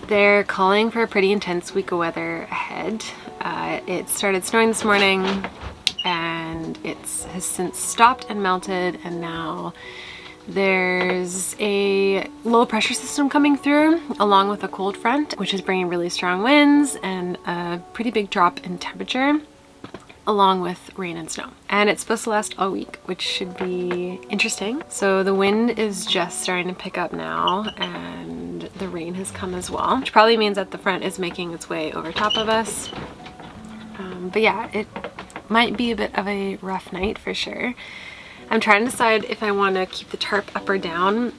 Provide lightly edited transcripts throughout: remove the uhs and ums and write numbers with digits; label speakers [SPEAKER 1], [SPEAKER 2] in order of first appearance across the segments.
[SPEAKER 1] They're calling for a pretty intense week of weather ahead. It started snowing this morning and it has since stopped and melted, and now there's a low pressure system coming through along with a cold front, which is bringing really strong winds and a pretty big drop in temperature, along with rain and snow. And it's supposed to last all week, which should be interesting. So the wind is just starting to pick up now, and the rain has come as well, which probably means that the front is making its way over top of us. But yeah, it might be a bit of a rough night for sure. I'm trying to decide if I want to keep the tarp up or down.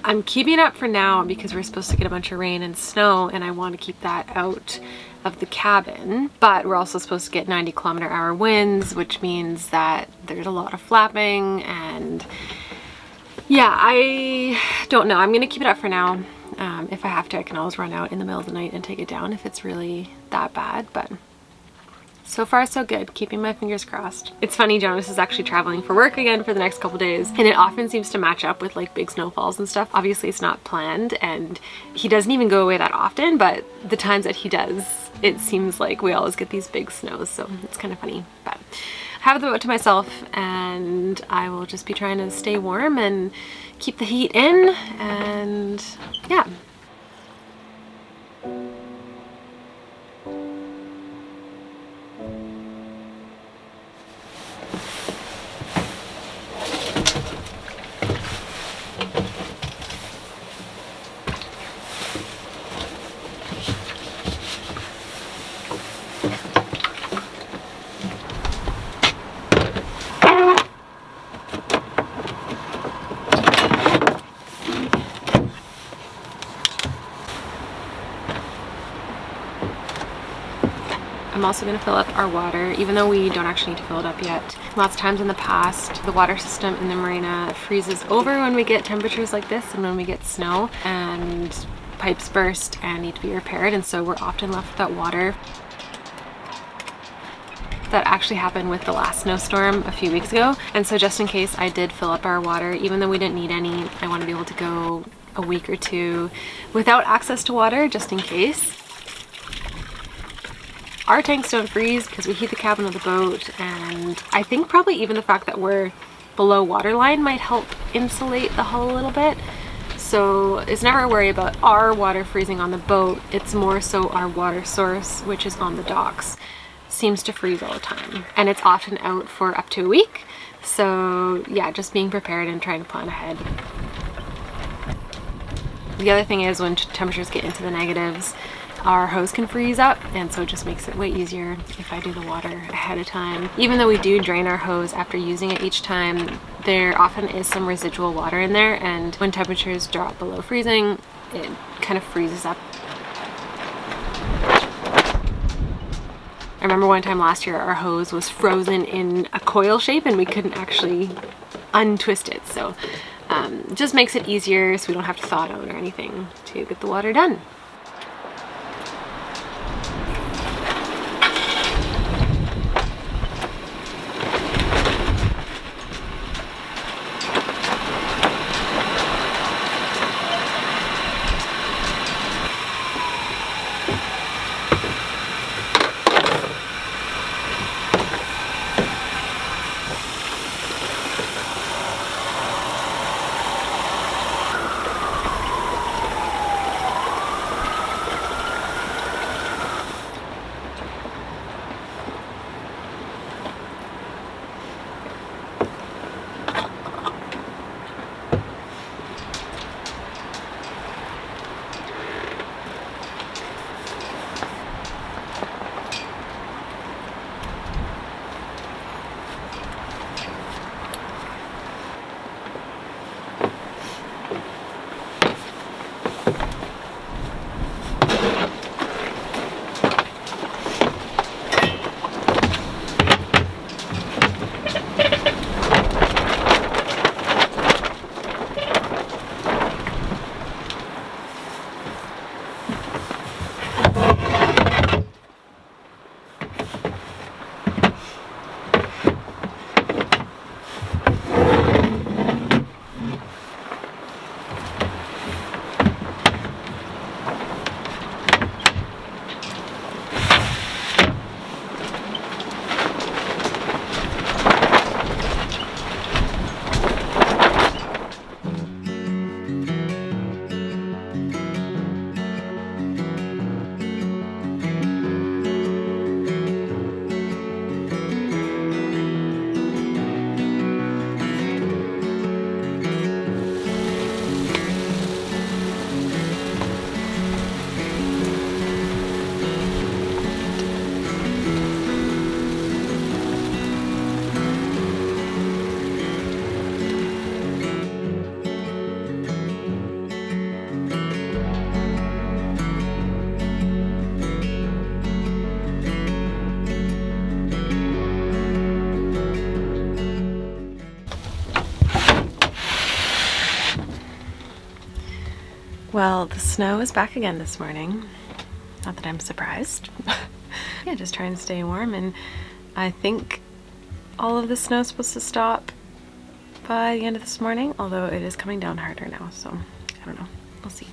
[SPEAKER 1] I'm keeping it up for now because we're supposed to get a bunch of rain and snow, and I want to keep that out of the cabin. But we're also supposed to get 90-kilometer-hour winds, which means that there's a lot of flapping, and yeah, I don't know. I'm gonna keep it up for now. If I have to, I can always run out in the middle of the night and take it down if it's really that bad, but so far so good, keeping my fingers crossed. It's funny, Jonas is actually traveling for work again for the next couple days, and it often seems to match up with like big snowfalls and stuff. Obviously it's not planned, and he doesn't even go away that often, but the times that he does, it seems like we always get these big snows, so it's kind of funny. But I have the boat to myself, and I will just be trying to stay warm and keep the heat in, and yeah. I'm also going to fill up our water, even though we don't actually need to fill it up yet. Lots of times in the past, the water system in the marina freezes over when we get temperatures like this and when we get snow, and pipes burst and need to be repaired, and so we're often left without water. That actually happened with the last snowstorm a few weeks ago, and so just in case, I did fill up our water. Even though we didn't need any, I want to be able to go a week or two without access to water, just in case. Our tanks don't freeze because we heat the cabin of the boat, and I think probably even the fact that we're below waterline might help insulate the hull a little bit. So it's never a worry about our water freezing on the boat, it's more so our water source, which is on the docks, seems to freeze all the time, and it's often out for up to a week. So yeah, just being prepared and trying to plan ahead. The other thing is, when temperatures get into the negatives, our hose can freeze up, and so it just makes it way easier if I do the water ahead of time. Even though we do drain our hose after using it each time, there often is some residual water in there, and when temperatures drop below freezing, it kind of freezes up. I remember one time last year our hose was frozen in a coil shape and we couldn't actually untwist it, so it just makes it easier so we don't have to thaw it out or anything to get the water done. Well, the snow is back again this morning. Not that I'm surprised. Yeah, just trying to stay warm, and I think all of the snow is supposed to stop by the end of this morning, although it is coming down harder now, so I don't know. We'll see.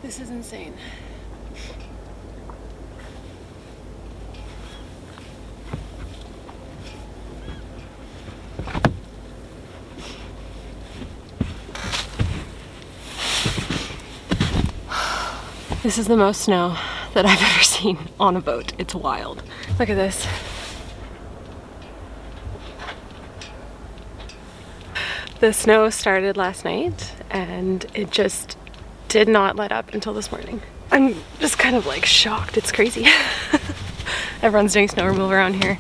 [SPEAKER 1] This is insane. This is the most snow that I've ever seen on a boat. It's wild. Look at this. The snow started last night and it just did not let up until this morning. I'm just kind of like shocked. It's crazy. Everyone's doing snow removal around here.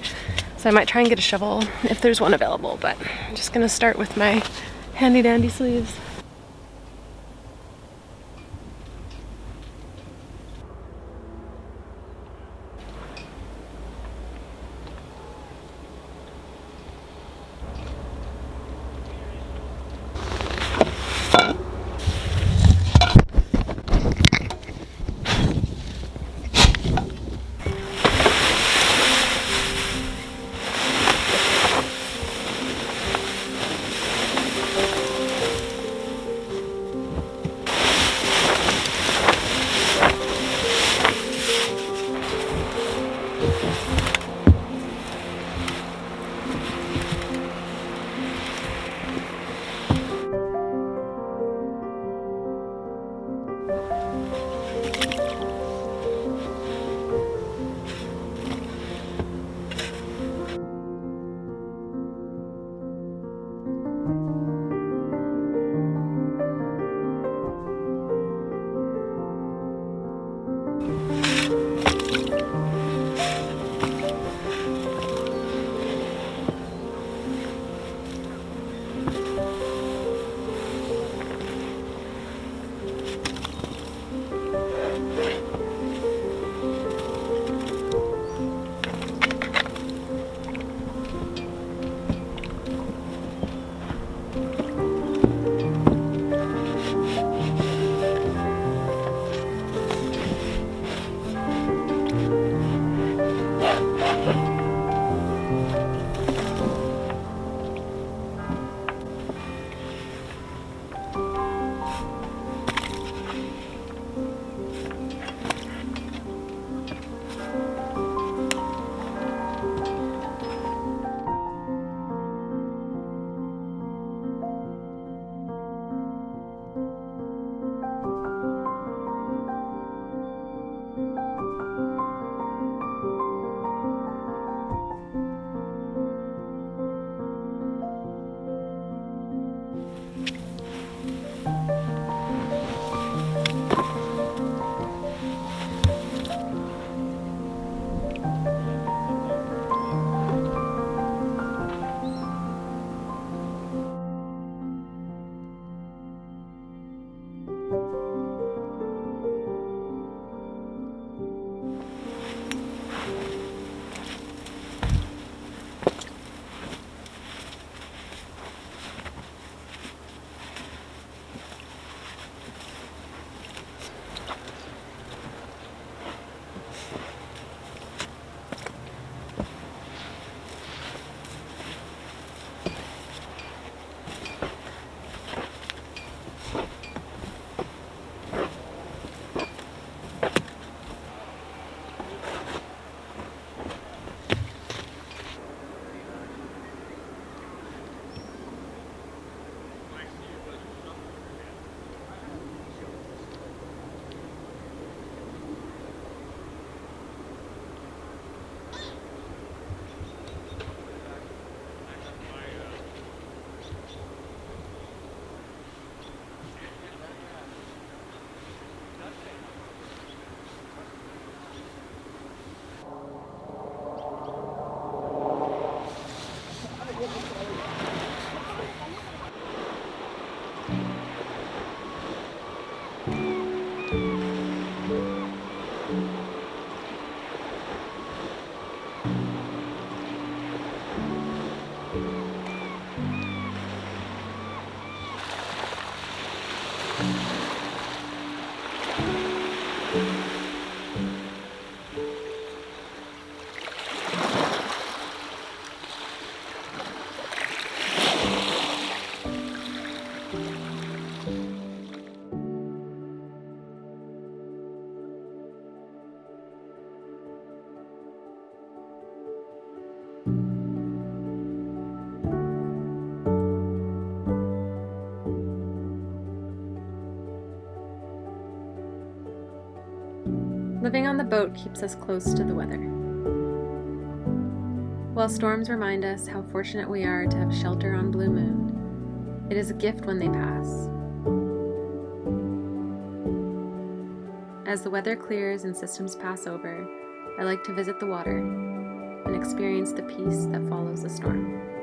[SPEAKER 1] So I might try and get a shovel if there's one available, but I'm just gonna start with my handy dandy sleeves. Living on the boat keeps us close to the weather. While storms remind us how fortunate we are to have shelter on Blue Moon, it is a gift when they pass. As the weather clears and systems pass over, I like to visit the water and experience the peace that follows a storm.